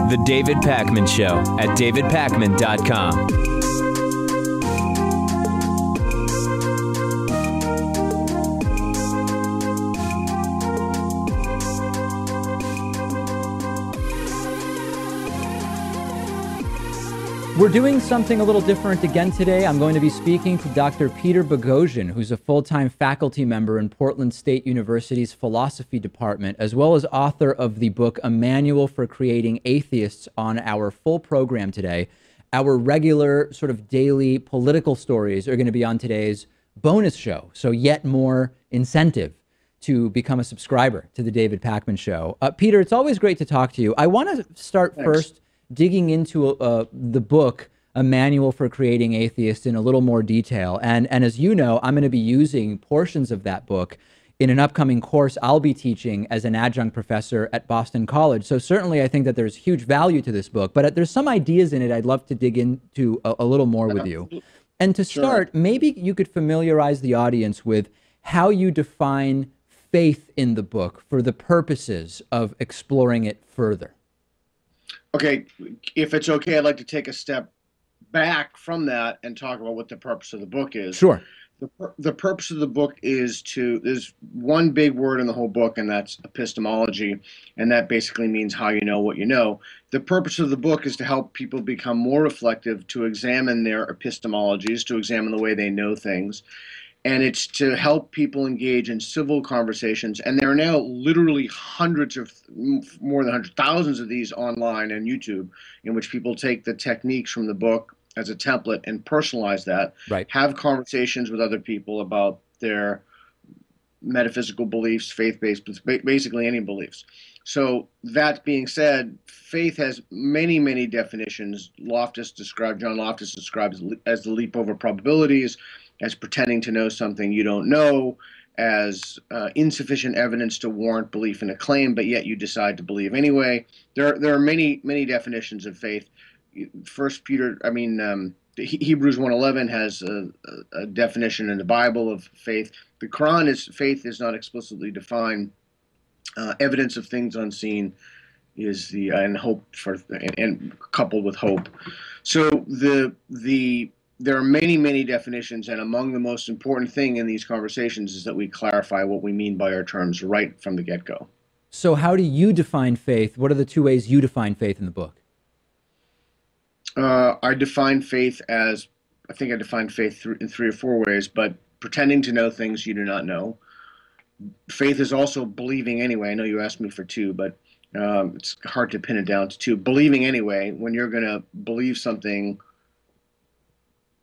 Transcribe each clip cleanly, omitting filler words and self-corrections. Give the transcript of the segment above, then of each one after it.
The David Pakman Show at davidpakman.com. We're doing something a little different again today. I'm going to be speaking to Dr. Peter Boghossian, who's a full-time faculty member in Portland State University's philosophy department, as well as author of the book, A Manual for Creating Atheists, on our full program today. Our regular sort of daily political stories are going to be on today's bonus show. So yet more incentive to become a subscriber to the David Pakman Show. Peter, it's always great to talk to you. I want to start first digging into the book, A Manual for Creating Atheists, in a little more detail. And as you know, I'm going to be using portions of that book in an upcoming course I'll be teaching as an adjunct professor at Boston College. So certainly I think that there's huge value to this book, but there's some ideas in it I'd love to dig into a little more with you. And to start, maybe you could familiarize the audience with how you define faith in the book for the purposes of exploring it further. Okay, if it's okay, I'd like to take a step back from that and talk about what the purpose of the book is. Sure. The purpose of the book is there's one big word in the whole book, and that's epistemology, and that basically means how you know what you know. The purpose of the book is to help people become more reflective, to examine their epistemologies, to examine the way they know things. And it's to help people engage in civil conversations. And there are now literally hundreds of, more than hundreds, thousands of these online and YouTube, in which people take the techniques from the book as a template and personalize that, have conversations with other people about their metaphysical beliefs, faith-based, basically any beliefs. So that being said, faith has many, many definitions. John Loftus describes as the leap over probabilities, as pretending to know something you don't know, as insufficient evidence to warrant belief in a claim, but yet you decide to believe anyway. There are many, many definitions of faith. Hebrews 1:11 has a definition in the Bible of faith. The Quran faith is not explicitly defined. Evidence of things unseen is the and hope for and coupled with hope. So there are many, many definitions, and among the most important thing in these conversations is that we clarify what we mean by our terms right from the get-go. So how do you define faith? What are the two ways you define faith in the book? I define faith as, I think I defined faith in 3 or 4 ways, but pretending to know things you do not know. Faith is also believing anyway. I know you asked me for 2, but it's hard to pin it down to 2. Believing anyway, when you're going to believe something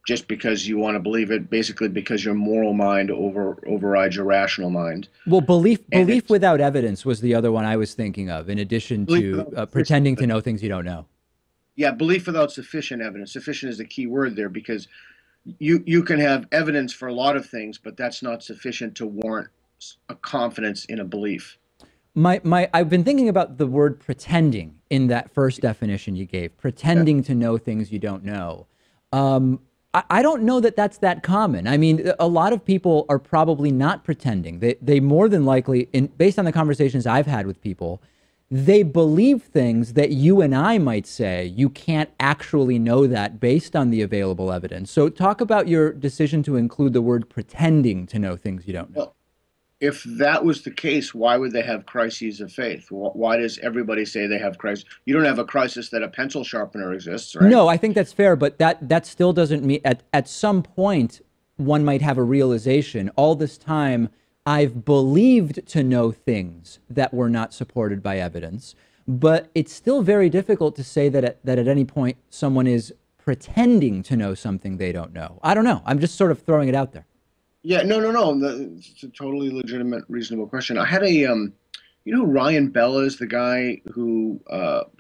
just because you want to believe it, basically because your moral mind overrides your rational mind. Well, belief without evidence was the other one I was thinking of, in addition to pretending to know things you don't know. Yeah, belief without sufficient evidence. Sufficient is the key word there, because you can have evidence for a lot of things, but that's not sufficient to warrant a confidence in a belief. I've been thinking about the word pretending in that first definition you gave, pretending to know things you don't know. I don't know that that's that common. I mean, a lot of people are probably not pretending. They more than likely, based on the conversations I've had with people, they believe things that you and I might say you can't actually know that based on the available evidence. So talk about your decision to include the word pretending to know things you don't know. Well, if that was the case, why would they have crises of faith? Why does everybody say they have crisis? You don't have a crisis that a pencil sharpener exists, right? No, I think that's fair, but that still doesn't mean at some point one might have a realization. All this time, I've believed to know things that were not supported by evidence, but it's still very difficult to say that at any point someone is pretending to know something they don't know. I don't know. I'm just sort of throwing it out there. Yeah, no. It's a totally legitimate, reasonable question. I had you know, Ryan Bell is the guy who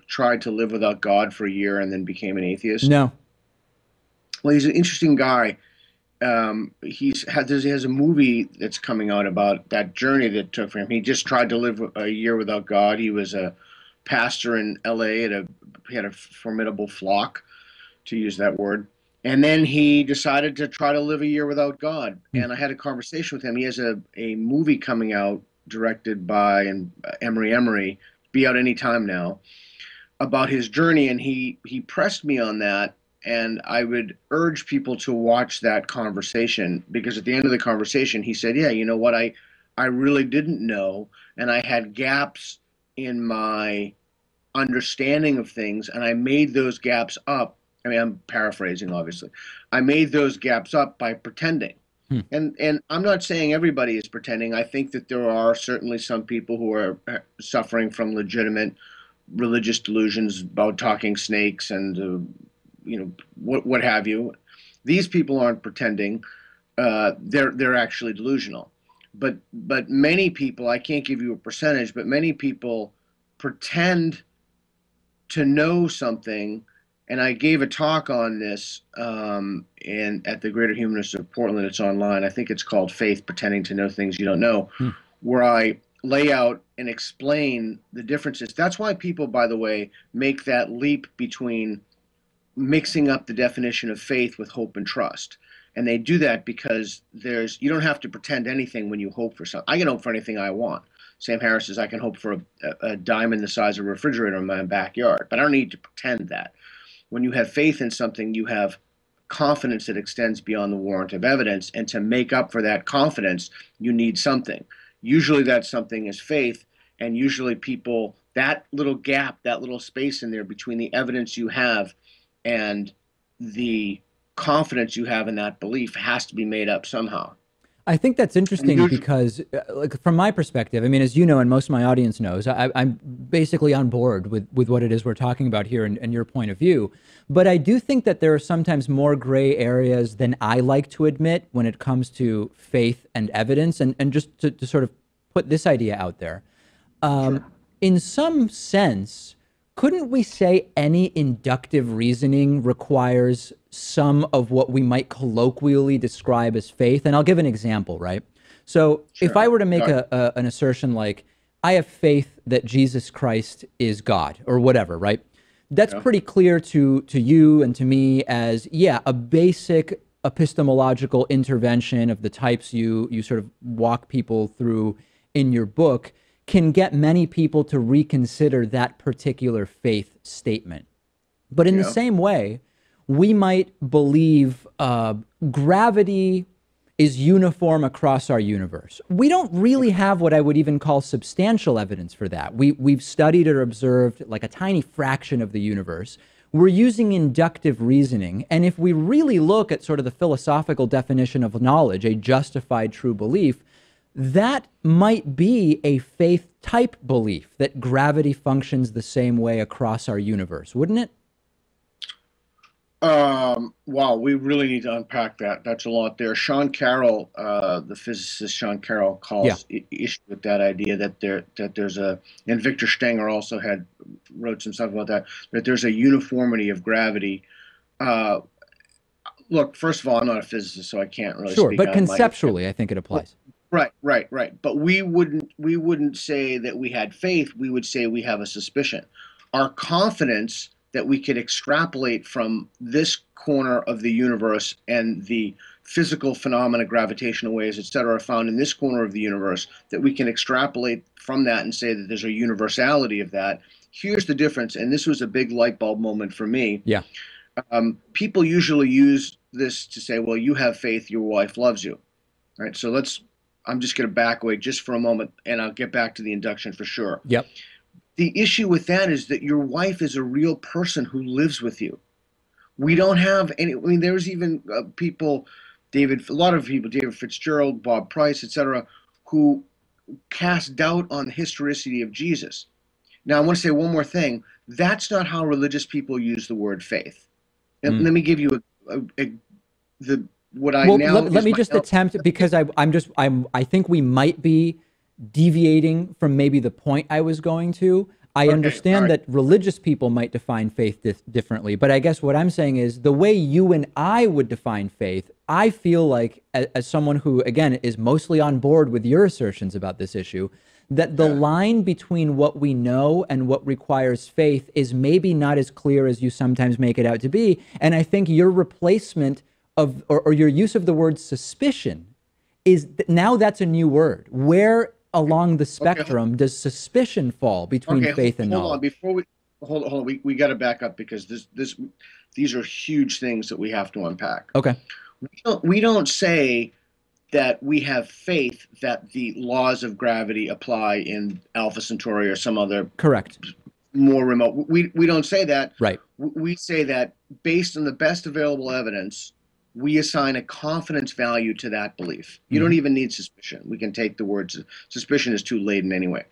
tried to live without God for a year and then became an atheist. No. Well, he's an interesting guy. He has a movie that's coming out about that journey that took for him. He just tried to live a year without God. He was a pastor in LA he had a formidable flock, to use that word. And then he decided to try to live a year without God. And I had a conversation with him. He has a movie coming out directed by Emery, be out any time now, about his journey. And he pressed me on that. And I would urge people to watch that conversation, because at the end of the conversation, he said, yeah, you know what? I really didn't know. And I had gaps in my understanding of things. And I made those gaps up. I mean, I'm paraphrasing, obviously. I made those gaps up by pretending. And I'm not saying everybody is pretending. I think that there are certainly some people who are suffering from legitimate religious delusions about talking snakes and what have you. These people aren't pretending. They're actually delusional. But many people, I can't give you a percentage, but many people pretend to know something. And I gave a talk on this at the Greater Humanists of Portland. It's online. I think it's called Faith, Pretending to Know Things You Don't Know, where I lay out and explain the differences. That's why people, by the way, make that leap between mixing up the definition of faith with hope and trust. And they do that because you don't have to pretend anything when you hope for something. I can hope for anything I want. Sam Harris says I can hope for a diamond the size of a refrigerator in my backyard, but I don't need to pretend that. When you have faith in something, you have confidence that extends beyond the warrant of evidence. And to make up for that confidence, you need something. Usually that something is faith. And usually people, that little gap, that little space in there between the evidence you have and the confidence you have in that belief has to be made up somehow. I think that's interesting because, like, from my perspective, I mean, as you know, and most of my audience knows, I'm basically on board with what it is we're talking about here and your point of view. But I do think that there are sometimes more gray areas than I like to admit when it comes to faith and evidence. And just to sort of put this idea out there, Sure. In some sense, couldn't we say any inductive reasoning requires some of what we might colloquially describe as faith? And I'll give an example, right? So if I were to make an assertion like, I have faith that Jesus Christ is God, or whatever, right? That's pretty clear to you and to me as, yeah, a basic epistemological intervention of the types you sort of walk people through in your book can get many people to reconsider that particular faith statement. But in the same way, we might believe gravity is uniform across our universe. We don't really have what I would even call substantial evidence for that. We've studied or observed like a tiny fraction of the universe. We're using inductive reasoning. And if we really look at sort of the philosophical definition of knowledge, a justified true belief, that might be a faith type belief that gravity functions the same way across our universe, wouldn't it? Wow, we really need to unpack that. That's a lot there. Sean Carroll, the physicist Sean Carroll, calls issue with that idea that there's a, and Victor Stenger also wrote some stuff about that there's a uniformity of gravity. Look, first of all, I'm not a physicist, so I can't really speak but on conceptually, I think it applies. Right. But we wouldn't say that we had faith. We would say we have a suspicion. Our confidence that we could extrapolate from this corner of the universe and the physical phenomena, gravitational waves, et cetera, are found in this corner of the universe, that we can extrapolate from that and say that there's a universality of that. Here's the difference, and this was a big light bulb moment for me. Yeah. People usually use this to say, well, you have faith, your wife loves you. All right, so I'm just going to back away just for a moment, and I'll get back to the induction for sure. Yep. The issue with that is that your wife is a real person who lives with you. We don't have any, I mean, there's even people, a lot of people, David Fitzgerald, Bob Price, etc., who cast doubt on the historicity of Jesus. Now, I want to say one more thing. That's not how religious people use the word faith. And let me give you let me just attempt, because I think we might be deviating from maybe the point I was going to. I understand that religious people might define faith differently, but I guess what I'm saying is the way you and I would define faith I feel like, as someone who, again, is mostly on board with your assertions about this issue, that the line between what we know and what requires faith is maybe not as clear as you sometimes make it out to be. And I think your replacement of, or your use of the word suspicion is, now that's a new word. Where along the spectrum does suspicion fall between faith and knowledge? Hold on, before we, hold on, we got to back up, because these are huge things that we have to unpack. Okay. We don't say that we have faith that the laws of gravity apply in Alpha Centauri or some other more remote. We don't say that. Right. We say that based on the best available evidence, we assign a confidence value to that belief. You don't even need suspicion. We can take the words, suspicion is too laden anyway.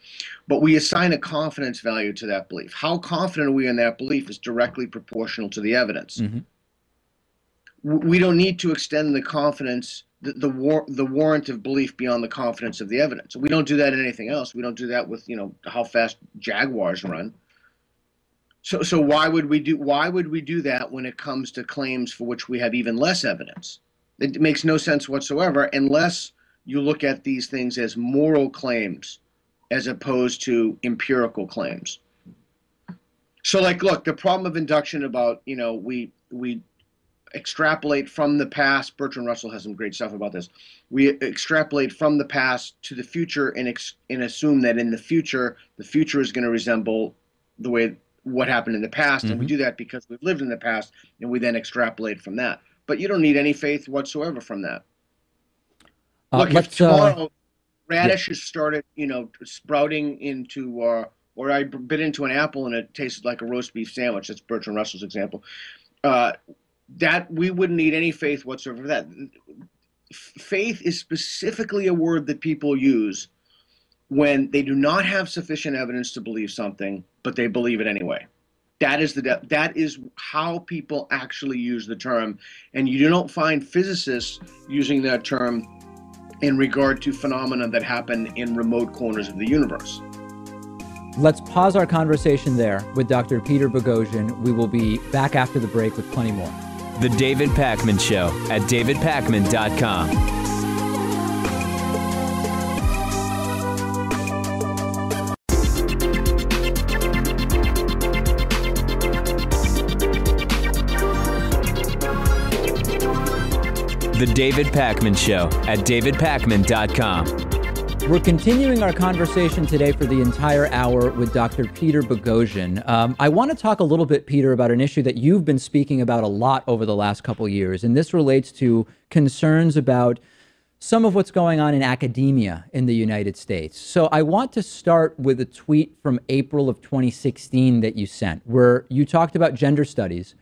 But we assign a confidence value to that belief. How confident are we in that belief is directly proportional to the evidence. We don't need to extend the confidence, the warrant of belief beyond the confidence of the evidence. We don't do that in anything else. We don't do that with, how fast Jaguars run. So why would we do that when it comes to claims for which we have even less evidence? It makes no sense whatsoever unless you look at these things as moral claims as opposed to empirical claims. So, like, look, the problem of induction about, we extrapolate from the past. Bertrand Russell has some great stuff about this. We extrapolate from the past to the future and assume that in the future is going to resemble the way what happened in the past, and we do that because we've lived in the past, and we then extrapolate from that. But you don't need any faith whatsoever from that. Look, if tomorrow radishes started, sprouting into, or I bit into an apple and it tasted like a roast beef sandwich, that's Bertrand Russell's example, that we wouldn't need any faith whatsoever for that. Faith is specifically a word that people use when they do not have sufficient evidence to believe something, but they believe it anyway. That is how people actually use the term, and you don't find physicists using that term in regard to phenomena that happen in remote corners of the universe. Let's pause our conversation there with Dr. Peter Boghossian. We will be back after the break with plenty more. The David Pakman Show at davidpakman.com. The David Pakman Show at davidpakman.com. We're continuing our conversation today for the entire hour with Dr. Peter Boghossian. I want to talk a little bit, Peter, about an issue that you've been speaking about a lot over the last couple years, and this relates to concerns about some of what's going on in academia in the United States. So I want to start with a tweet from April of 2016 that you sent, where you talked about gender studies.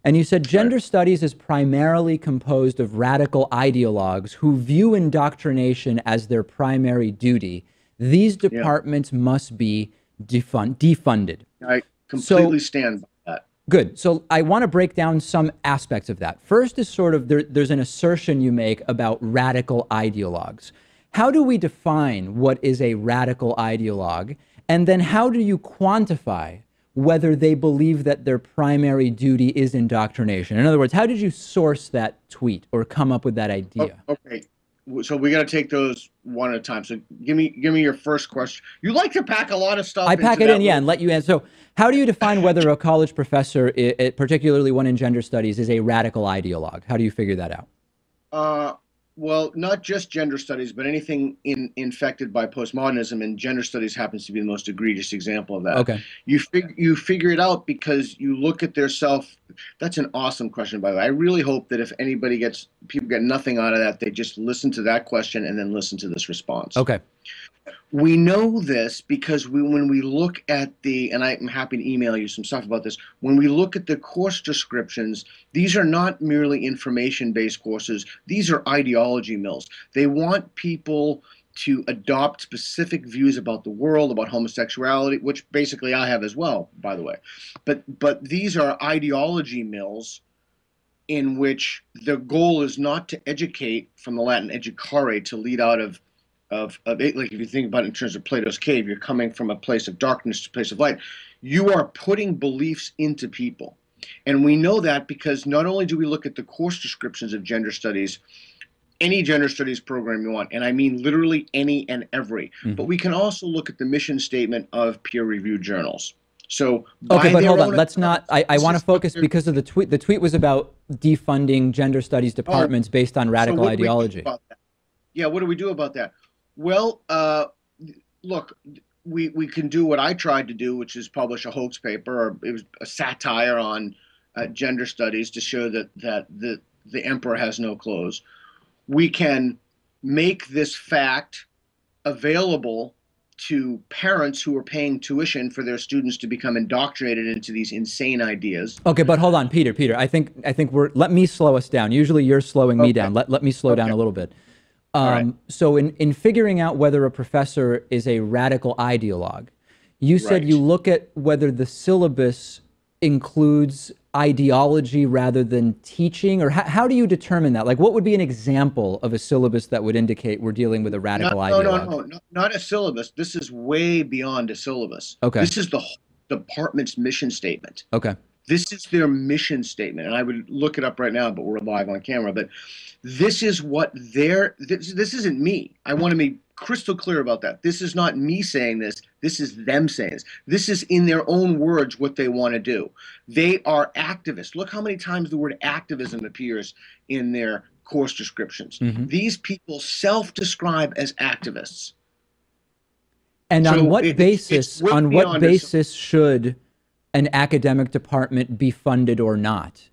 And you said gender studies is primarily composed of radical ideologues who view indoctrination as their primary duty. These departments must be defunded. I completely stand by that. Good. So I want to break down some aspects of that. First is sort of there's an assertion you make about radical ideologues. How do we define what is a radical ideologue? And then how do you quantify whether they believe that their primary duty is indoctrination? In other words, how did you source that tweet or come up with that idea? Okay, so we got to take those one at a time. So give me your first question. You like to pack a lot of stuff. I pack it in, and let you answer. So how do you define whether a college professor, particularly one in gender studies, is a radical ideologue? How do you figure that out? Well, not just gender studies, but anything infected by postmodernism, and gender studies happens to be the most egregious example of that. Okay. You figure it out because you look at their self. That's an awesome question, by the way. I really hope that if people get nothing out of that, they just listen to that question and then listen to this response. Okay. We know this because when we look at and I'm happy to email you some stuff about this, when we look at the course descriptions, these are not merely information-based courses. These are ideology mills. They want people to adopt specific views about the world, about homosexuality, which basically I have as well, by the way. But these are ideology mills in which the goal is not to educate, from the Latin educare, to lead out of like, if you think about it in terms of Plato's cave, you're coming from a place of darkness to a place of light. You are putting beliefs into people. And we know that because not only do we look at the course descriptions of gender studies, any gender studies program you want, and I mean literally any and every, but we can also look at the mission statement of peer-reviewed journals. So okay, but hold on. Let's not. I want to focus because of the tweet. The tweet was about defunding gender studies departments based on radical ideology. Yeah, what do we do about that? Well, look, we can do what I tried to do, which is publish a hoax paper, or it was a satire on gender studies to show that the emperor has no clothes. We can make this fact available to parents who are paying tuition for their students to become indoctrinated into these insane ideas. Okay, but hold on, Peter. I think let me slow us down. Usually you're slowing me down. Let me slow down a little bit. Right. So in figuring out whether a professor is a radical ideologue, you said you look at whether the syllabus includes ideology rather than teaching, or how do you determine that? Like, what would be an example of a syllabus that would indicate we're dealing with a radical ideologue? No, not a syllabus. This is way beyond a syllabus. Okay. This is the whole department's mission statement. Okay. This is their mission statement, and I would look it up right now, but we're live on camera. But this is what this isn't me. I want to be crystal clear about that. This is not me saying this. This is them saying this. This is in their own words what they want to do. They are activists. Look how many times the word activism appears in their course descriptions. These people self-describe as activists. And on what basis? On what basis should an academic department be funded or not?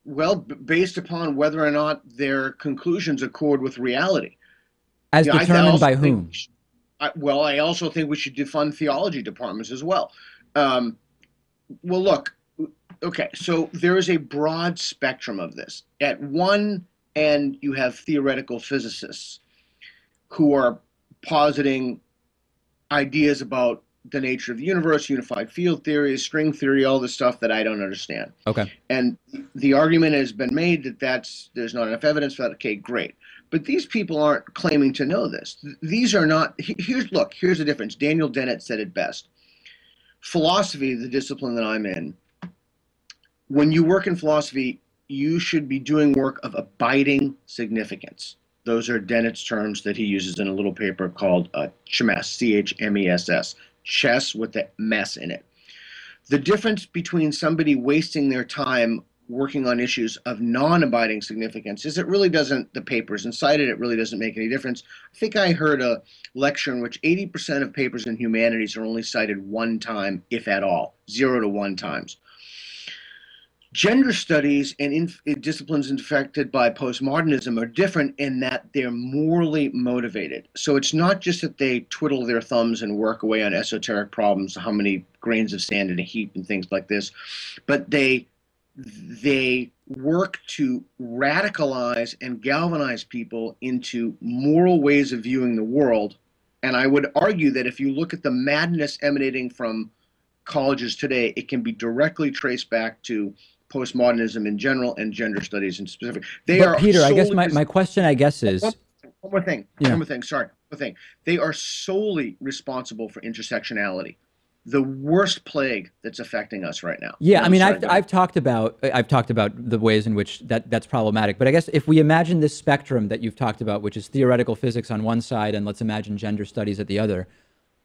Well, based upon whether or not their conclusions accord with reality. As determined by whom? I also think we should defund theology departments as well. Well, look, okay, so there is a broad spectrum of this. At one end, you have theoretical physicists who are positing ideas about the nature of the universe, unified field theory, string theory, all the stuff that I don't understand. Okay. And the argument has been made that there's not enough evidence for that. Okay, great. But these people aren't claiming to know this. These are not, here's the difference. Daniel Dennett said it best. Philosophy, the discipline that I'm in, when you work in philosophy, you should be doing work of abiding significance. Those are Dennett's terms that he uses in a little paper called CHMESS, C-H-M-E-S-S. Chess with the mess in it. The difference between somebody wasting their time working on issues of non-abiding significance is it really doesn't, the papers inside it really doesn't make any difference. I think I heard a lecture in which 80% of papers in humanities are only cited one time, if at all, 0 to 1 times. Gender studies and disciplines infected by postmodernism are different in that they're morally motivated. So it's not just that they twiddle their thumbs and work away on esoteric problems, how many grains of sand in a heap and things like this, but they work to radicalize and galvanize people into moral ways of viewing the world. And I would argue that if you look at the madness emanating from colleges today, it can be directly traced back to postmodernism in general and gender studies in specific. Peter, I guess my question, is one more thing. They are solely responsible for intersectionality, the worst plague that's affecting us right now. Yeah, I mean, I've talked about the ways in which that's problematic. But I guess if we imagine this spectrum that you've talked about, which is theoretical physics on one side, and let's imagine gender studies at the other,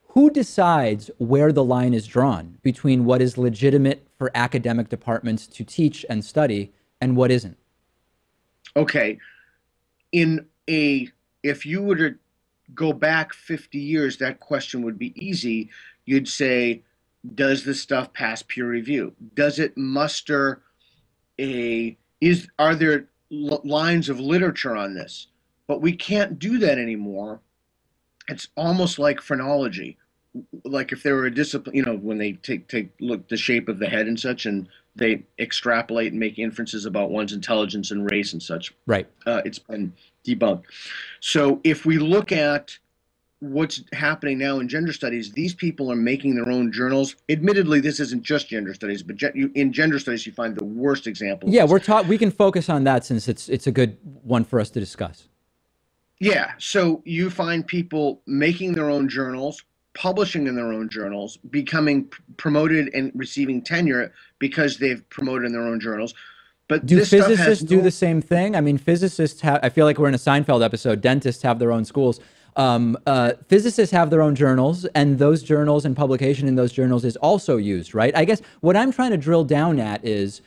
who decides where the line is drawn between what is legitimate for academic departments to teach and study and what isn't? Okay. If you were to go back 50 years, that question would be easy. You'd say, does this stuff pass peer review? Does it muster are there lines of literature on this? But we can't do that anymore. It's almost like phrenology. Like if there were a discipline, when they look the shape of the head and such, and they extrapolate and make inferences about one's intelligence and race and such. Right. It's been debunked. So if we look at what's happening now in gender studies, these people are making their own journals. Admittedly, this isn't just gender studies, but in gender studies, you find the worst examples. Yeah, we can focus on that since it's a good one for us to discuss. Yeah, so you find people making their own journals, publishing in their own journals, becoming promoted and receiving tenure because they've promoted in their own journals. But do this stuff has physicists do the same thing? I mean, physicists have, I feel like we're in a Seinfeld episode, dentists have their own schools. Physicists have their own journals, and those journals and publication in those journals is also used, right? I guess what I'm trying to drill down at is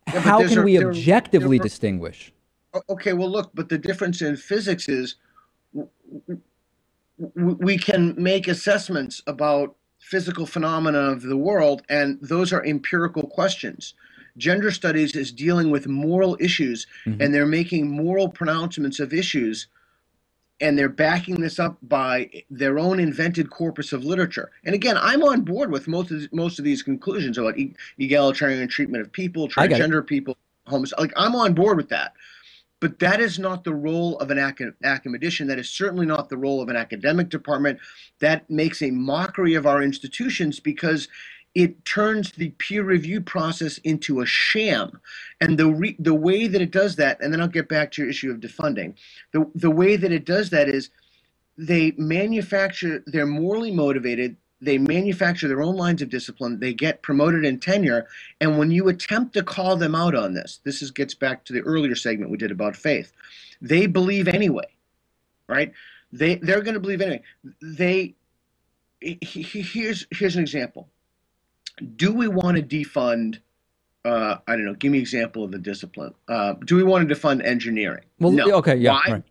how can we objectively distinguish? Okay, well, look, but the difference in physics is we can make assessments about physical phenomena of the world, and those are empirical questions. Gender studies is dealing with moral issues, and they're making moral pronouncements of issues, and they're backing this up by their own invented corpus of literature. And again, I'm on board with most of these conclusions about egalitarian treatment of people, transgender people, like I'm on board with that. But that is not the role of an academician. That is certainly not the role of an academic department. That makes a mockery of our institutions because it turns the peer review process into a sham. And the way that it does that, and then I'll get back to your issue of defunding, the way that it does that is they're morally motivated, they manufacture their own lines of discipline, they get promoted in tenure, and when you attempt to call them out on this gets back to the earlier segment we did about faith. They believe anyway, right? They're going to believe anyway. Here's an example. Do we want to defund, I don't know, give me an example of a discipline. Do we want to defund engineering? Well, no. Okay, yeah. Why? Right.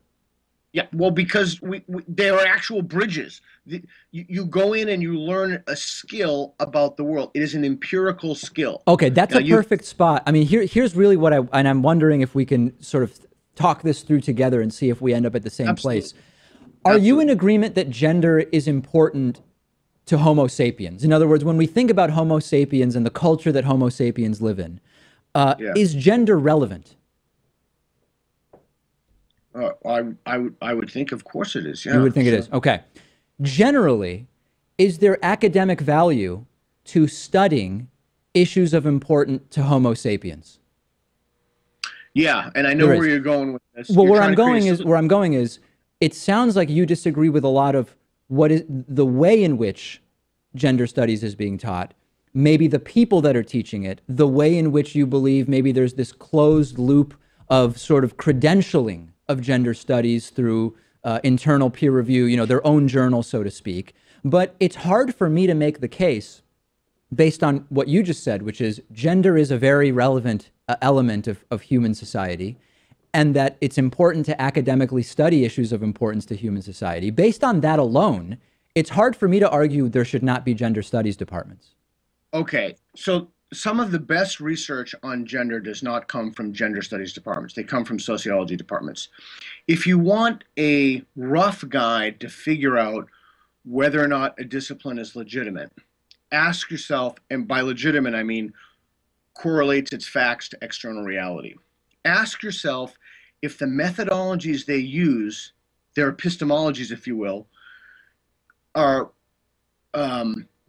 Yeah, well, because there are actual bridges. You go in and you learn a skill about the world. It is an empirical skill. Okay, that's a perfect spot. I mean, here's really what and I'm wondering if we can sort of talk this through together and see if we end up at the same place. Are you in agreement that gender is important to Homo sapiens? In other words, when we think about Homo sapiens and the culture that Homo sapiens live in, is gender relevant? I would think, of course it is. Yeah, you would think it is. Okay. Generally, is there academic value to studying issues of importance to Homo sapiens? Yeah, and I know where you're going with this. Well, where I'm going is, it sounds like you disagree with a lot of what is the way in which gender studies is being taught, maybe the people that are teaching it, the way in which you believe maybe there's this closed loop of sort of credentialing of gender studies through internal peer review, their own journal, so to speak. But it's hard for me to make the case based on what you just said, which is gender is a very relevant element of human society, and that it's important to academically study issues of importance to human society. Based on that alone, it's hard for me to argue there should not be gender studies departments. Okay, so some of the best research on gender does not come from gender studies departments. They come from sociology departments. If you want a rough guide to figure out whether or not a discipline is legitimate, ask yourself, and by legitimate I mean correlates its facts to external reality. Ask yourself if the methodologies they use, their epistemologies, if you will, are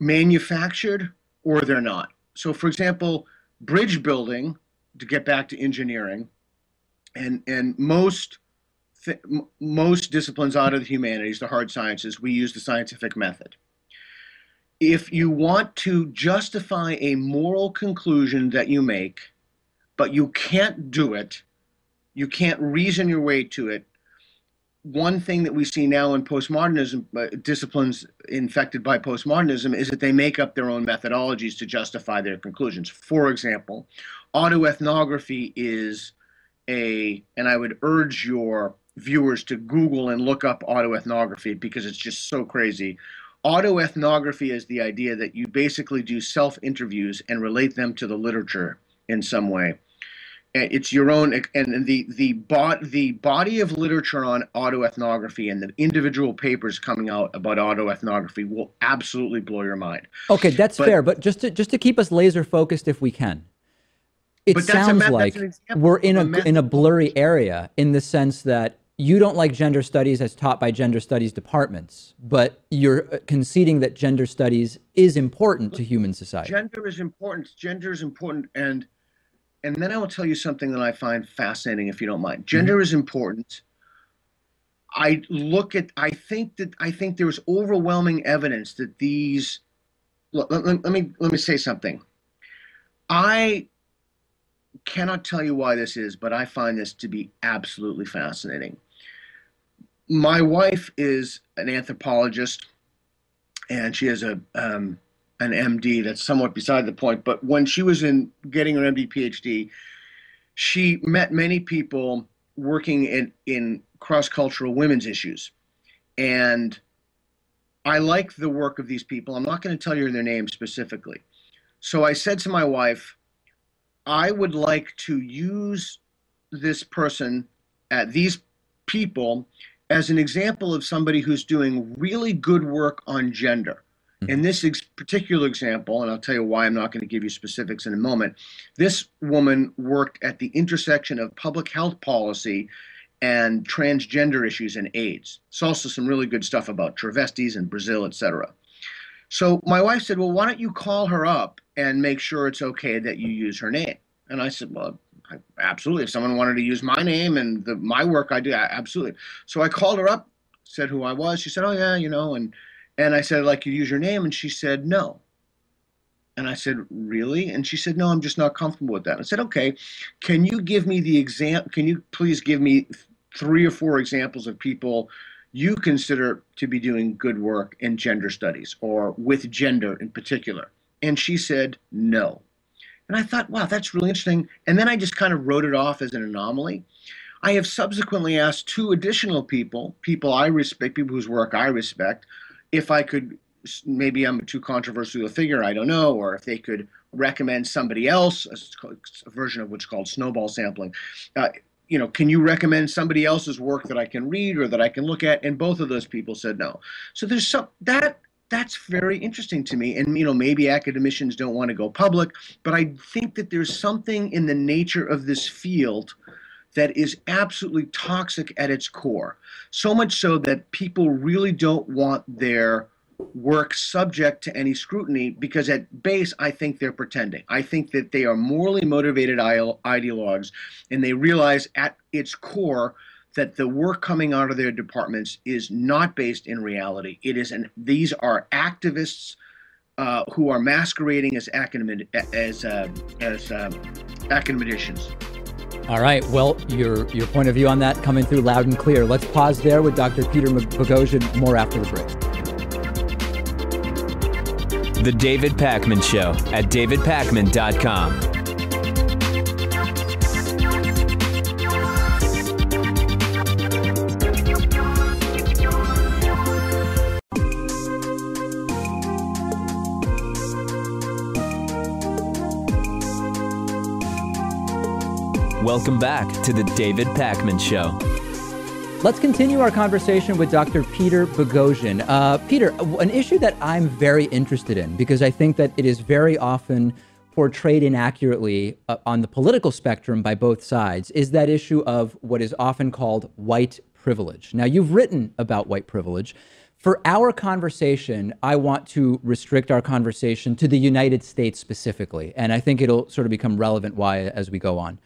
manufactured or they're not. So, for example, bridge building, to get back to engineering, and most disciplines out of the humanities, the hard sciences, we use the scientific method. If you want to justify a moral conclusion that you make, but you can't do it, you can't reason your way to it, one thing that we see now in postmodernism, disciplines infected by postmodernism, is that they make up their own methodologies to justify their conclusions. For example, autoethnography is and I would urge your viewers to Google and look up autoethnography because it's just so crazy. Autoethnography is the idea that you basically do self-interviews and relate them to the literature in some way. It's your own, and the body of literature on autoethnography and the individual papers coming out about autoethnography will absolutely blow your mind. Okay, that's fair, but just to keep us laser focused, if we can, it sounds like we're in a blurry area in the sense that you don't like gender studies as taught by gender studies departments, but you're conceding that gender studies is important to human society. Gender is important, and then I will tell you something that I find fascinating, if you don't mind. Gender is important. I think there's overwhelming evidence that these. Let me say something. I cannot tell you why this is, but I find this to be absolutely fascinating. My wife is an anthropologist, and she has an MD. That's somewhat beside the point. But when she was getting her MD PhD, she met many people working in cross-cultural women's issues. And I like the work of these people. I'm not going to tell you their names specifically. So I said to my wife, I would like to use this person, these people, as an example of somebody who's doing really good work on gender. In this particular example, and I'll tell you why I'm not going to give you specifics in a moment, this woman worked at the intersection of public health policy and transgender issues and AIDS. It's also some really good stuff about travestis in Brazil, etc. So my wife said, well, why don't you call her up and make sure it's okay that you use her name? And I said, well, absolutely. If someone wanted to use my name and my work, I do, absolutely. So I called her up, said who I was. She said, oh, yeah, and I said, I'd like you to use your name. And she said, no. And I said, really? And she said, no, I'm just not comfortable with that. And I said, okay, can you give me the example? Can you please give me 3 or 4 examples of people you consider to be doing good work in gender studies or with gender in particular? And she said, no. And I thought, wow, that's really interesting. And then I just kind of wrote it off as an anomaly. I have subsequently asked 2 additional people I respect, people whose work I respect, if I could, maybe I'm too controversial a figure, I don't know, or if they could recommend somebody else, a version of what's called snowball sampling. Can you recommend somebody else's work that I can read or that I can look at? And both of those people said no. So there's that's very interesting to me. And, maybe academicians don't want to go public, but I think that there's something in the nature of this field that is absolutely toxic at its core. So much so that people really don't want their work subject to any scrutiny because at base, I think they're pretending. I think that they are morally motivated ideologues, and they realize at its core that the work coming out of their departments is not based in reality. These are activists who are masquerading as academicians. All right. Well, your point of view on that coming through loud and clear. Let's pause there with Dr. Peter Boghossian. More after the break. The David Pakman Show at davidpakman.com. Welcome back to the David Pakman Show. Let's continue our conversation with Dr. Peter Boghossian. Peter, an issue that I'm very interested in, because I think that it is very often portrayed inaccurately on the political spectrum by both sides, is that issue of what is often called white privilege. Now, you've written about white privilege. For our conversation, I want to restrict our conversation to the United States specifically, and I think it'll sort of become relevant as we go on.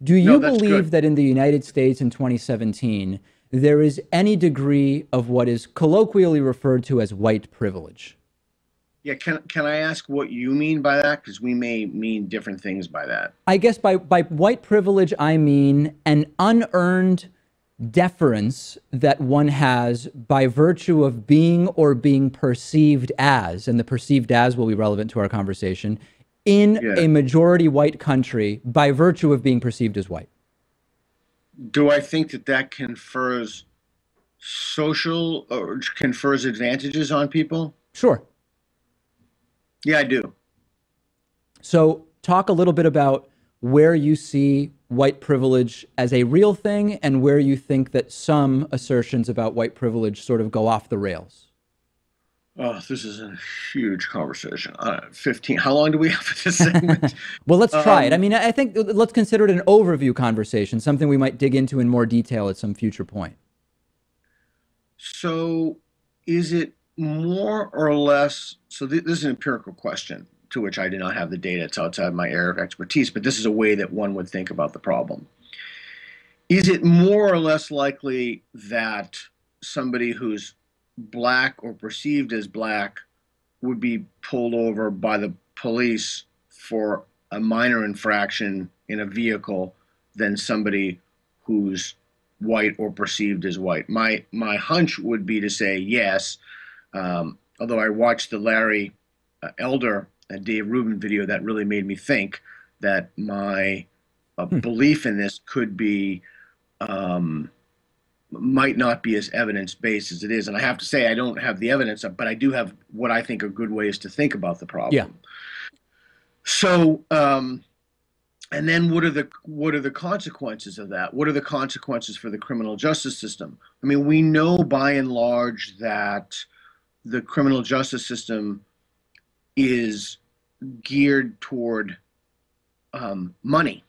Do you believe that in the United States in 2017, there is any degree of what is colloquially referred to as white privilege? Yeah, can I ask what you mean by that? Because we may mean different things by that. I guess by white privilege, I mean an unearned deference that one has by virtue of being or being perceived as, and the perceived as will be relevant to our conversation, in a majority white country by virtue of being perceived as white. Do I think that confers social or confers advantages on people? Sure. Yeah, I do. So talk a little bit about where you see white privilege as a real thing and where you think that some assertions about white privilege sort of go off the rails. Oh, this is a huge conversation. 15. How long do we have for this segment? Well, let's try it. I mean, I think let's consider it an overview conversation, something we might dig into in more detail at some future point. So is it more or less, so this is an empirical question to which I do not have the data. It's outside my area of expertise, but this is a way that one would think about the problem. Is it more or less likely that somebody who's black or perceived as black would be pulled over by the police for a minor infraction in a vehicle than somebody who's white or perceived as white? My hunch would be to say yes, although I watched the Larry Elder and Dave Rubin video that really made me think that my belief in this could be um, might not be as evidence based as it is. And I have to say, I don't have the evidence, but I do have what I think are good ways to think about the problem. Yeah. So, and then what are the consequences of that? What are the consequences for the criminal justice system? I mean, we know by and large that the criminal justice system is geared toward money.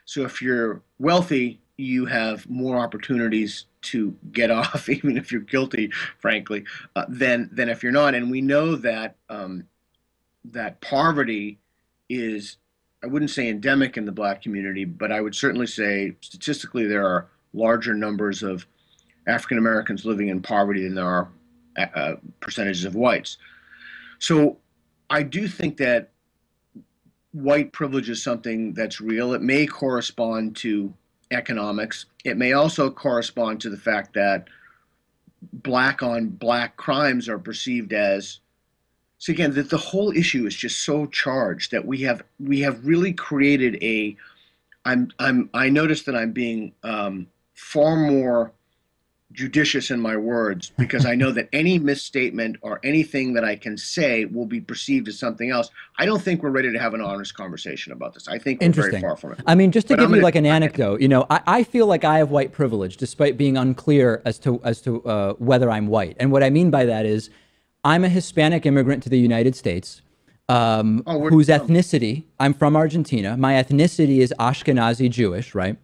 So if you're wealthy, you have more opportunities to get off, even if you're guilty, frankly, than if you're not. And we know that that poverty is, I wouldn't say endemic in the black community, but I would certainly say statistically there are larger numbers of African Americans living in poverty than there are percentages of whites. So I do think that white privilege is something that's real. It may correspond to economics. It may also correspond to the fact that black on black crimes are perceived as, so again, that the whole issue is just so charged that we have really created a, I notice that I'm being far more judicious in my words, because I know that any misstatement or anything that I can say will be perceived as something else. I don't think we're ready to have an honest conversation about this. I think we're very far from it. I mean, just to give you like an anecdote, you know, I feel like I have white privilege despite being unclear as to whether I'm white. And what I mean by that is I'm a Hispanic immigrant to the United States, whose ethnicity, I'm from Argentina. My ethnicity is Ashkenazi Jewish, right?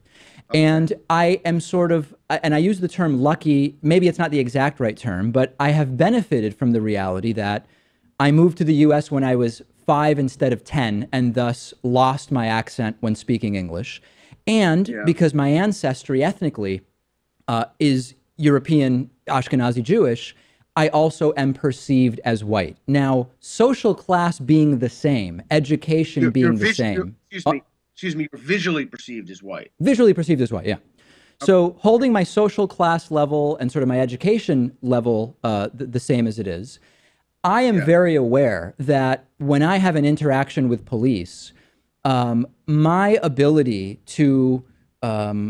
And I am sort of, and I use the term lucky, maybe it's not the exact right term, but I have benefited from the reality that I moved to the US when I was 5 instead of 10, and thus lost my accent when speaking English. And because my ancestry ethnically is European Ashkenazi Jewish, I also am perceived as white. Now, social class being the same, education being the same. Excuse me, you're visually perceived as white. Visually perceived as white, yeah. So holding my social class level and sort of my education level the same as it is, I am very aware that when I have an interaction with police, my ability to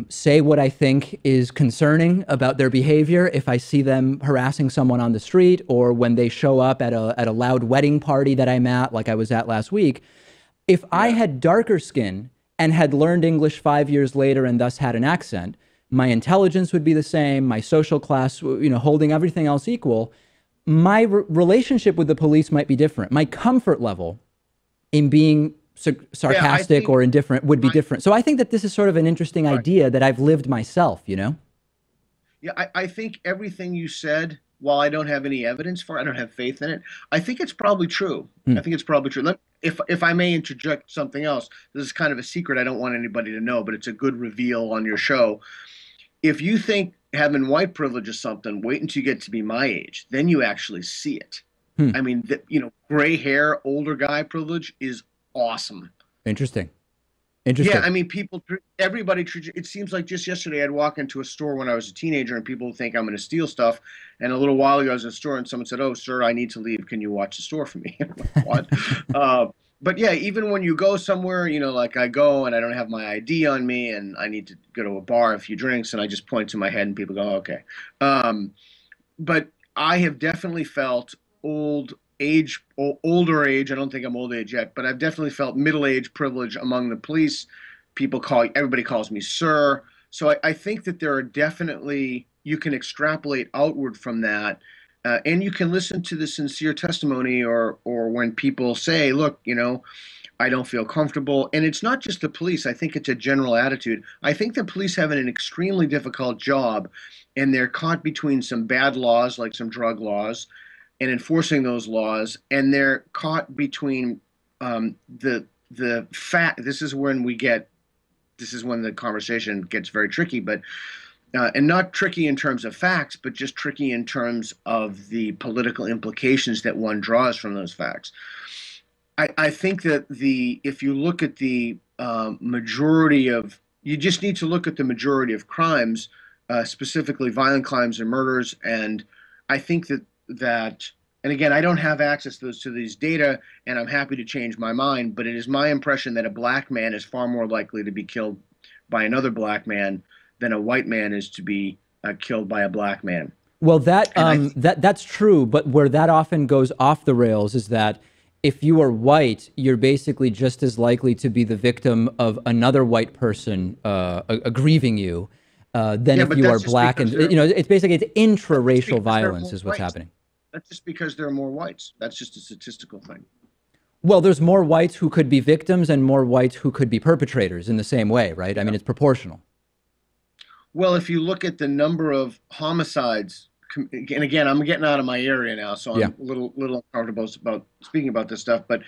say what I think is concerning about their behavior, if I see them harassing someone on the street, or when they show up at a loud wedding party that I'm at, like I was at last week, if I had darker skin and had learned English 5 years later and thus had an accent, my intelligence would be the same, my social class, you know, holding everything else equal, my relationship with the police might be different. My comfort level in being sarcastic or indifferent would be different. So I think that this is sort of an interesting idea that I've lived myself, you know? Yeah, I think everything you said, while I don't have any evidence for it, I don't have faith in it, I think it's probably true. I think it's probably true. If I may interject something else, this is kind of a secret I don't want anybody to know, but it's a good reveal on your show. If you think having white privilege is something, wait until you get to be my age. Then you actually see it. I mean, you know, gray hair, older guy privilege is awesome. Interesting. Yeah, I mean, everybody treats it. Seems like just yesterday I'd walk into a store when I was a teenager and people think I'm going to steal stuff. And a little while ago I was in a store and someone said, "Oh, sir, I need to leave. Can you watch the store for me?" I'm like, what? But yeah, even when you go somewhere, you know, like I go and I don't have my ID on me and I need to go to a bar, a few drinks, and I just point to my head and people go, "Oh, okay." But I have definitely felt older age. I don't think I'm old age yet, but I've definitely felt middle age privilege among the police. Everybody calls me sir. So I think that there are definitely, you can extrapolate outward from that. And you can listen to the sincere testimony or when people say, look, you know, I don't feel comfortable. And it's not just the police. I think it's a general attitude. I think the police have an extremely difficult job, and they're caught between some bad laws, like some drug laws, and enforcing those laws, and they're caught between this is when we get this is when the conversation gets very tricky, but and not tricky in terms of facts, but just tricky in terms of the political implications that one draws from those facts. I think that if you look at the majority of, you just need to look at the majority of crimes, specifically violent crimes and murders, and I think that, and again, I don't have access to these data, and I'm happy to change my mind, but it is my impression that a black man is far more likely to be killed by another black man than a white man is to be killed by a black man. Well, that's true, but where that often goes off the rails is that if you are white, you're basically just as likely to be the victim of another white person grieving you than if you are black. And it's basically it's intra-racial violence is what's happening. That's just because there are more whites. That's just a statistical thing. Well, there's more whites who could be victims and more whites who could be perpetrators in the same way, right? I mean, it's proportional. Well, if you look at the number of homicides, and again, I'm getting out of my area now, so I'm a little uncomfortable about speaking about this stuff. But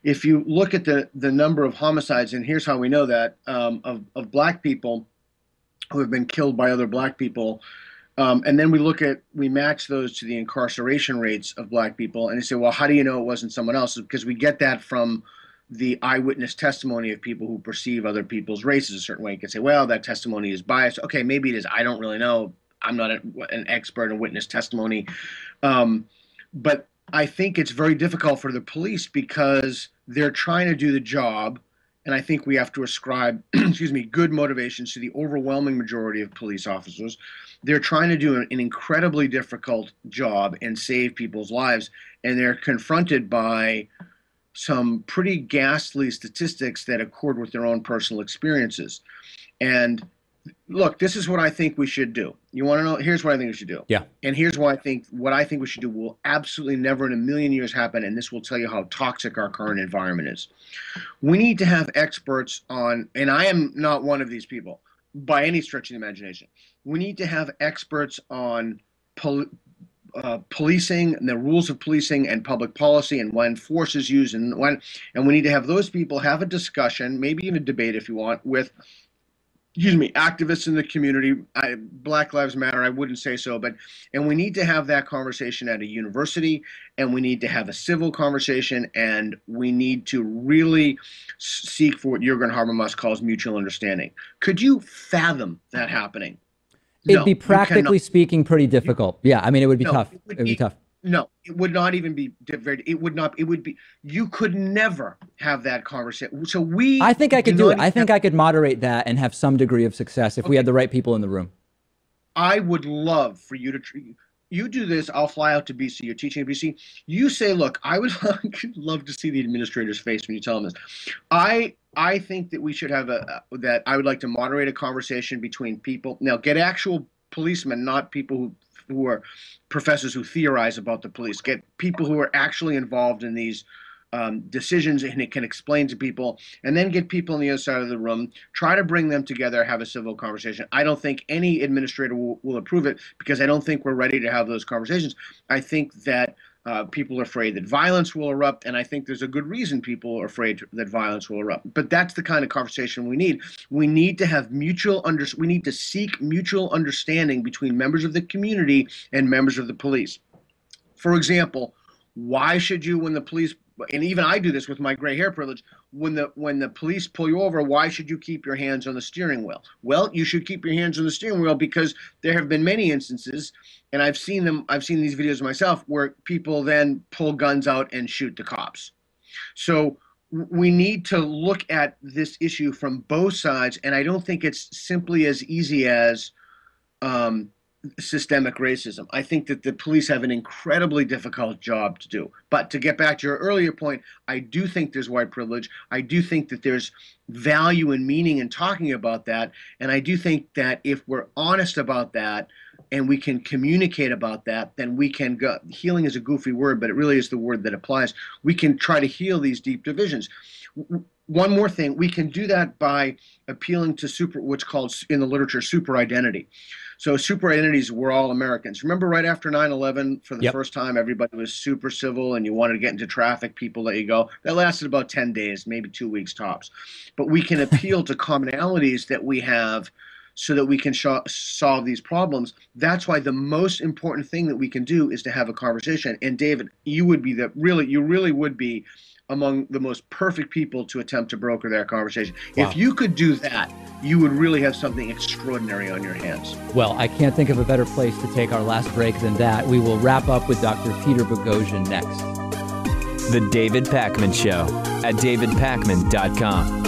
if you look at the number of homicides, and here's how we know that, of black people who have been killed by other black people, and then we match those to the incarceration rates of black people, and you say, well, how do you know it wasn't someone else? Because we get that from the eyewitness testimony of people who perceive other people's races a certain way. You can say, well, that testimony is biased. Okay, maybe it is. I don't really know. I'm not an expert in witness testimony. But I think it's very difficult for the police because they're trying to do the job. And I think we have to ascribe, excuse me, good motivations to the overwhelming majority of police officers. They're trying to do an incredibly difficult job and save people's lives. And they're confronted by some pretty ghastly statistics that accord with their own personal experiences. And look, this is what I think we should do. You want to know? Here's what I think we should do. Yeah. And here's what I think we should do will absolutely never in a million years happen. And this will tell you how toxic our current environment is. We need to have experts on, and I am not one of these people by any stretch of the imagination. We need to have experts on policing and the rules of policing and public policy and when force is used and we need to have those people have a discussion, maybe even a debate if you want, with activists in the community. Black Lives Matter, I wouldn't say so, and we need to have that conversation at a university, and we need to have a civil conversation, and we need to really seek for what Jürgen Habermas calls mutual understanding. Could you fathom that happening? It'd be practically speaking pretty difficult. Yeah, I mean, it would be tough. It would be tough. No, it would not even be very. It would not. It would be. You could never have that conversation. So I think I could do it. I think I could moderate that and have some degree of success if we had the right people in the room. I would love for you to. You do this. I'll fly out to BC. You're teaching at BC. You say, look, I would love to see the administrator's face when you tell them this. I think that we should have that I would like to moderate a conversation between people. Now, get actual policemen, not people who are professors who theorize about the police. Get people who are actually involved in these decisions and it can explain to people, and then get people on the other side of the room, try to bring them together, have a civil conversation. I don't think any administrator will approve it because I don't think we're ready to have those conversations. I think that people are afraid that violence will erupt, and I think there's a good reason people are afraid that violence will erupt. But that's the kind of conversation we need. We need to have we need to seek mutual understanding between members of the community and members of the police. For example, why should you, when the police, and even I do this with my gray hair privilege, when the police pull you over, why should you keep your hands on the steering wheel? Well, you should keep your hands on the steering wheel because there have been many instances, and I've seen these videos myself, where people then pull guns out and shoot the cops. So we need to look at this issue from both sides, and I don't think it's simply as easy as systemic racism. I think that the police have an incredibly difficult job to do. But to get back to your earlier point, I do think there's white privilege. I do think that there's value and meaning in talking about that. And I do think that if we're honest about that and we can communicate about that, then we can go. Healing is a goofy word, but it really is the word that applies. We can try to heal these deep divisions. One more thing, we can do that by appealing to what's called in the literature super identity. So super identities, we're all Americans. Remember right after 9/11, for the Yep. first time, everybody was super civil and you wanted to get into traffic, people let you go. That lasted about 10 days, maybe 2 weeks tops. But we can appeal to commonalities that we have so that we can solve these problems. That's why the most important thing that we can do is to have a conversation. And David, you really would be among the most perfect people to attempt to broker that conversation. Wow. If you could do that, you would really have something extraordinary on your hands. Well, I can't think of a better place to take our last break than that. We will wrap up with Dr. Peter Boghossian next. The David Pakman Show at davidpakman.com.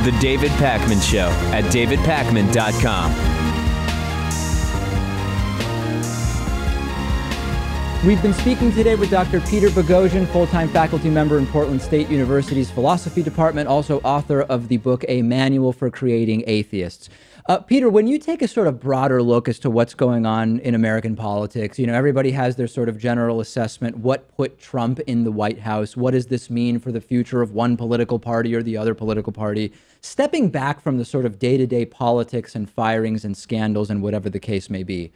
The David Pakman Show at davidpakman.com. We've been speaking today with Dr. Peter Boghossian, full-time faculty member in Portland State University's Philosophy Department, also author of the book, A Manual for Creating Atheists. Peter, when you take a sort of broader look as to what's going on in American politics, you know, everybody has their sort of general assessment. What put Trump in the White House? What does this mean for the future of one political party or the other political party? Stepping back from the sort of day-to-day politics and firings and scandals and whatever the case may be,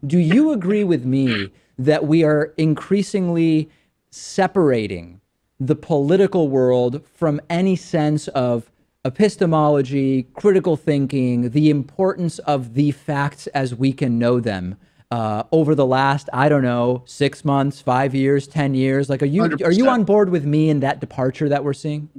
do you agree with me that we are increasingly separating the political world from any sense of epistemology, critical thinking, the importance of the facts as we can know them over the last, I don't know, 6 months, 5 years, 10 years? Like, are you on board with me in that departure that we're seeing?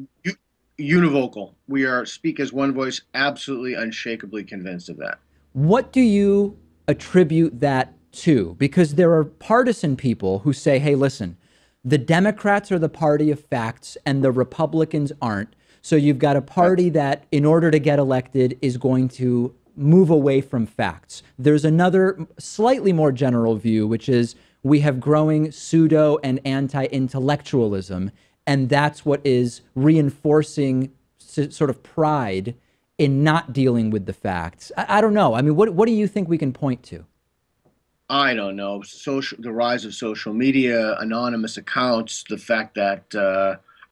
Univocal. We are speak as one voice, absolutely unshakably convinced of that. What do you attribute that to? Because there are partisan people who say, hey, listen, the Democrats are the party of facts and the Republicans aren't. So you've got a party that, in order to get elected, is going to move away from facts. There's another slightly more general view, which is we have growing pseudo and anti-intellectualism, and that's what is reinforcing sort of pride in not dealing with the facts. I don't know. I mean, what do you think we can point to? I don't know. The rise of social media, anonymous accounts, the fact that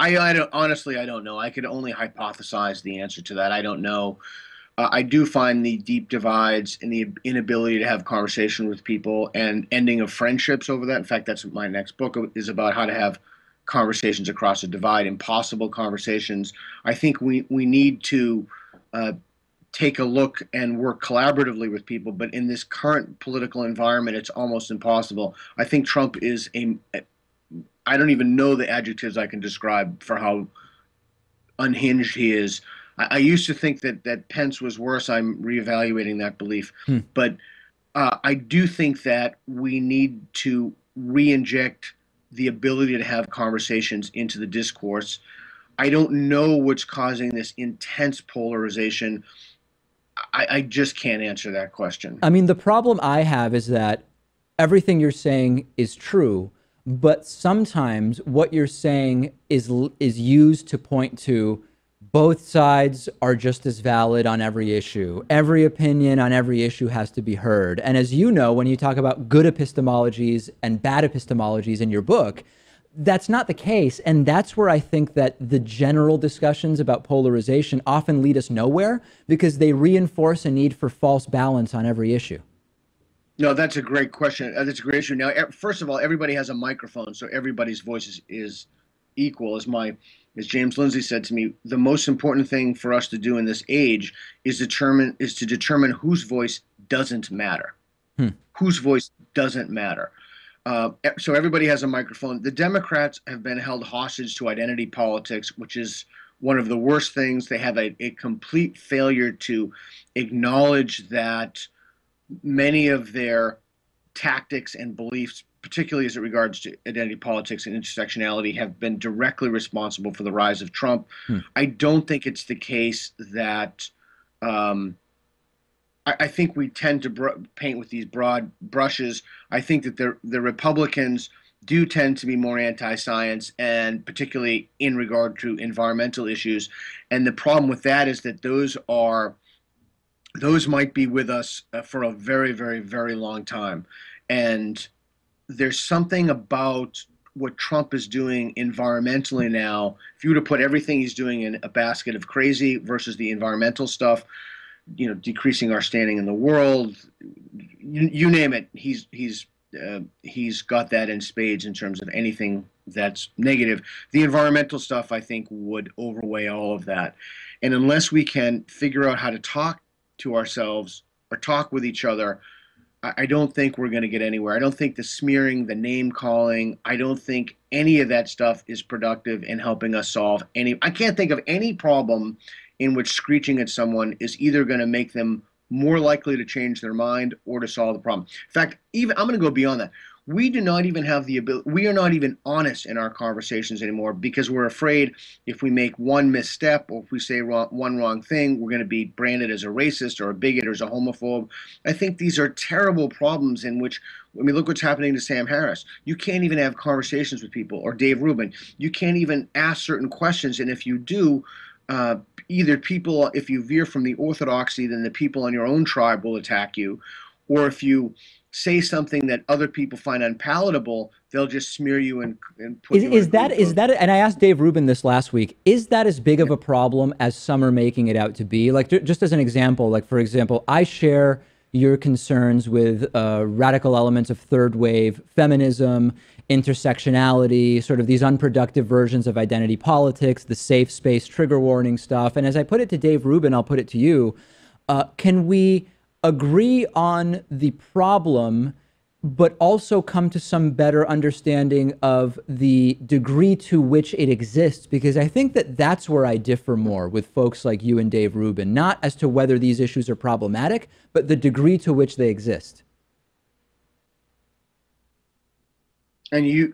I don't, honestly, I don't know. I could only hypothesize the answer to that. I don't know. I do find the deep divides and the inability to have conversation with people and ending of friendships over that. In fact, that's what my next book is about, how to have conversations across a divide, impossible conversations. I think we need to take a look and work collaboratively with people, but in this current political environment, it's almost impossible. I think Trump is I don't even know the adjectives I can describe for how unhinged he is. I used to think that Pence was worse. I'm reevaluating that belief. But I do think that we need to re-inject the ability to have conversations into the discourse. I don't know what's causing this intense polarization. I just can't answer that question. I mean, the problem I have is that everything you're saying is true, but sometimes what you're saying is used to point to both sides are just as valid on every issue. Every opinion on every issue has to be heard. And as you know, when you talk about good epistemologies and bad epistemologies in your book, that's not the case. And that's where I think that the general discussions about polarization often lead us nowhere, because they reinforce a need for false balance on every issue. No, that's a great question. That's a great issue. Now, first of all, everybody has a microphone, so everybody's voice is equal. As James Lindsay said to me, the most important thing for us to do in this age is to determine whose voice doesn't matter. Whose voice doesn't matter. So everybody has a microphone. The Democrats have been held hostage to identity politics, which is one of the worst things. They have a complete failure to acknowledge that many of their tactics and beliefs, particularly as it regards to identity politics and intersectionality, have been directly responsible for the rise of Trump. I don't think it's the case that I think we tend to paint with these broad brushes. I think that the Republicans do tend to be more anti-science, and particularly in regard to environmental issues. And the problem with that is that those might be with us for a very, very, very long time. And there's something about what Trump is doing environmentally now, if you were to put everything he's doing in a basket of crazy versus the environmental stuff, decreasing our standing in the world, you name it, he's got that in spades in terms of anything that's negative. The environmental stuff, I think, would overweigh all of that. And unless we can figure out how to talk to ourselves or talk with each other, I don't think we're going to get anywhere. I don't think the smearing, the name calling, I don't think any of that stuff is productive in helping us solve any. I can't think of any problem in which screeching at someone is either going to make them more likely to change their mind or to solve the problem. In fact, even I'm going to go beyond that. We do not even have the ability, we are not even honest in our conversations anymore because we're afraid if we make one misstep or if we say one wrong thing, we're going to be branded as a racist or a bigot or as a homophobe. I think these are terrible problems in which, I mean, look what's happening to Sam Harris. You can't even have conversations with people, or Dave Rubin. You can't even ask certain questions. And if you do, either people, if you veer from the orthodoxy, then the people on your own tribe will attack you. Or if you say something that other people find unpalatable, they'll just smear you and put you is that, and I asked Dave Rubin this last week, is that as big of a problem as some are making it out to be? Like, just as an example, like, for example, I share your concerns with radical elements of third wave feminism, intersectionality, sort of these unproductive versions of identity politics, the safe space trigger warning stuff. And as I put it to Dave Rubin, I'll put it to you. Can we agree on the problem, but also come to some better understanding of the degree to which it exists? Because I think that that's where I differ more with folks like you and Dave Rubin, not as to whether these issues are problematic, but the degree to which they exist. And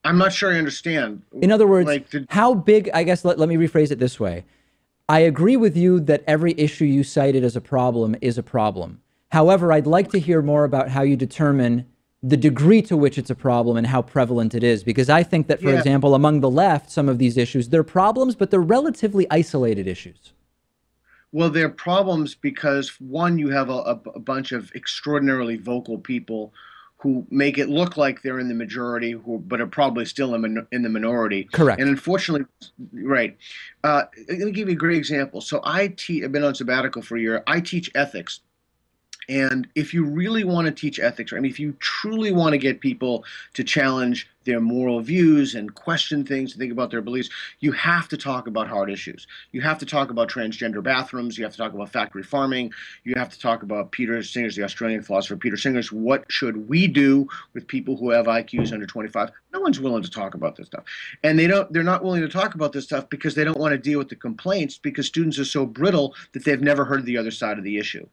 I'm not sure I understand. In other words, like how big, I guess, let me rephrase it this way. I agree with you that every issue you cited as a problem is a problem. However, I'd like to hear more about how you determine the degree to which it's a problem and how prevalent it is. Because I think that, for example, among the left, some of these issues, they're problems, but they're relatively isolated issues. Well, they're problems because, one, you have a bunch of extraordinarily vocal people who make it look like they're in the majority, but are probably still in the minority. Correct. And unfortunately, right. Let me give you a great example. So I've been on sabbatical for a year. I teach ethics. And if you really want to teach ethics, I mean, if you truly want to get people to challenge their moral views and question things and think about their beliefs, you have to talk about hard issues. You have to talk about transgender bathrooms. You have to talk about factory farming. You have to talk about Peter Singer's, the Australian philosopher Peter Singer's, what should we do with people who have IQs under 25? No one's willing to talk about this stuff. And they're not willing to talk about this stuff because they don't want to deal with the complaints, because students are so brittle that they've never heard the other side of the issue.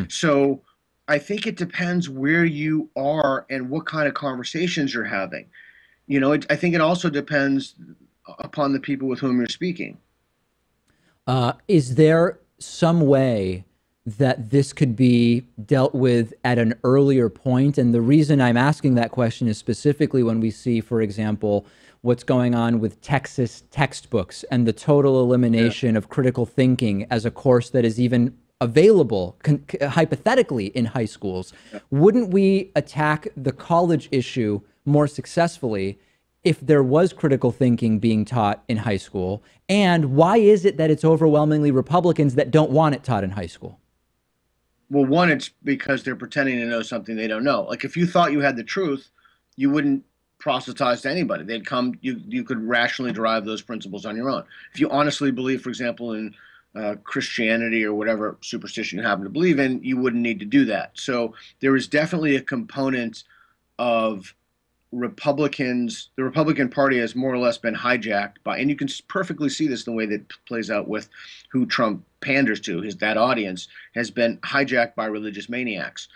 So I think it depends where you are and what kind of conversations you're having. I think it also depends upon the people with whom you're speaking. Is there some way that this could be dealt with at an earlier point? And the reason I'm asking that question is specifically when we see, for example, what's going on with Texas textbooks and the total elimination of critical thinking as a course that is even available hypothetically in high schools. Wouldn't we attack the college issue more successfully if there was critical thinking being taught in high school? And why is it that it's overwhelmingly Republicans that don't want it taught in high school? Well, one, it's because they're pretending to know something they don't know. Like, if you thought you had the truth, you wouldn't proselytize to anybody. They'd come, you could rationally derive those principles on your own. If you honestly believe, for example, in Christianity or whatever superstition you happen to believe in, you wouldn't need to do that. So there is definitely a component of Republicans. The Republican Party has more or less been hijacked by, and you can perfectly see this in the way that plays out with who Trump panders to. That audience has been hijacked by religious maniacs.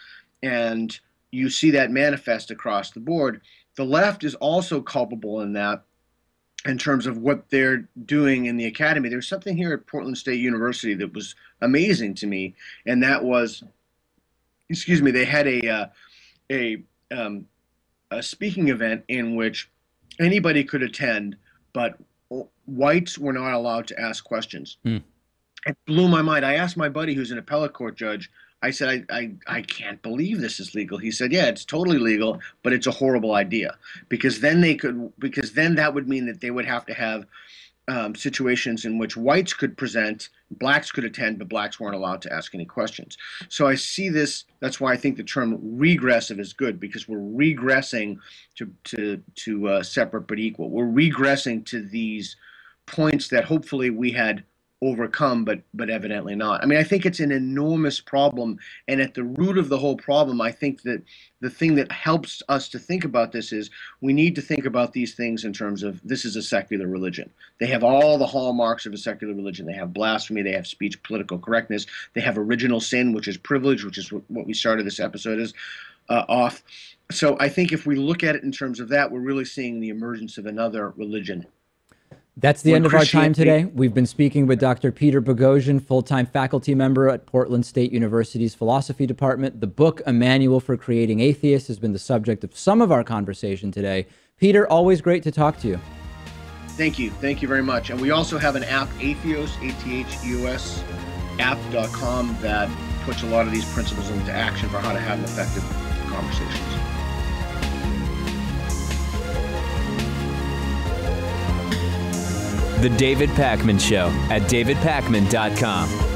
And you see that manifest across the board. The left is also culpable in that, in terms of what they're doing in the academy. There's something here at Portland State University that was amazing to me, and that was, they had a speaking event in which anybody could attend, but whites were not allowed to ask questions. It blew my mind. I asked my buddy, who's an appellate court judge, I said, I can't believe this is legal. He said, yeah, it's totally legal, but it's a horrible idea because then that would mean that they would have to have situations in which whites could present, blacks could attend, but blacks weren't allowed to ask any questions. So I see this. That's why I think the term regressive is good, because we're regressing to separate but equal. We're regressing to these points that hopefully we had overcome, but evidently not. I mean, I think it's an enormous problem, and at the root of the whole problem, I think that the thing that helps us to think about this is we need to think about these things in terms of this is a secular religion. They have all the hallmarks of a secular religion. They have blasphemy, they have speech political correctness, they have original sin, which is privilege, which is what we started this episode as off. So I think if we look at it in terms of that, we're really seeing the emergence of another religion. That's the end of our time today. We've been speaking with Dr. Peter Boghossian, full-time faculty member at Portland State University's Philosophy Department. The book, A Manual for Creating Atheists, has been the subject of some of our conversation today. Peter, always great to talk to you. Thank you. Thank you very much. And we also have an app, Atheos, A-T-H-E-O-S, app.com, that puts a lot of these principles into action for how to have an effective conversations. The David Pakman Show at davidpakman.com.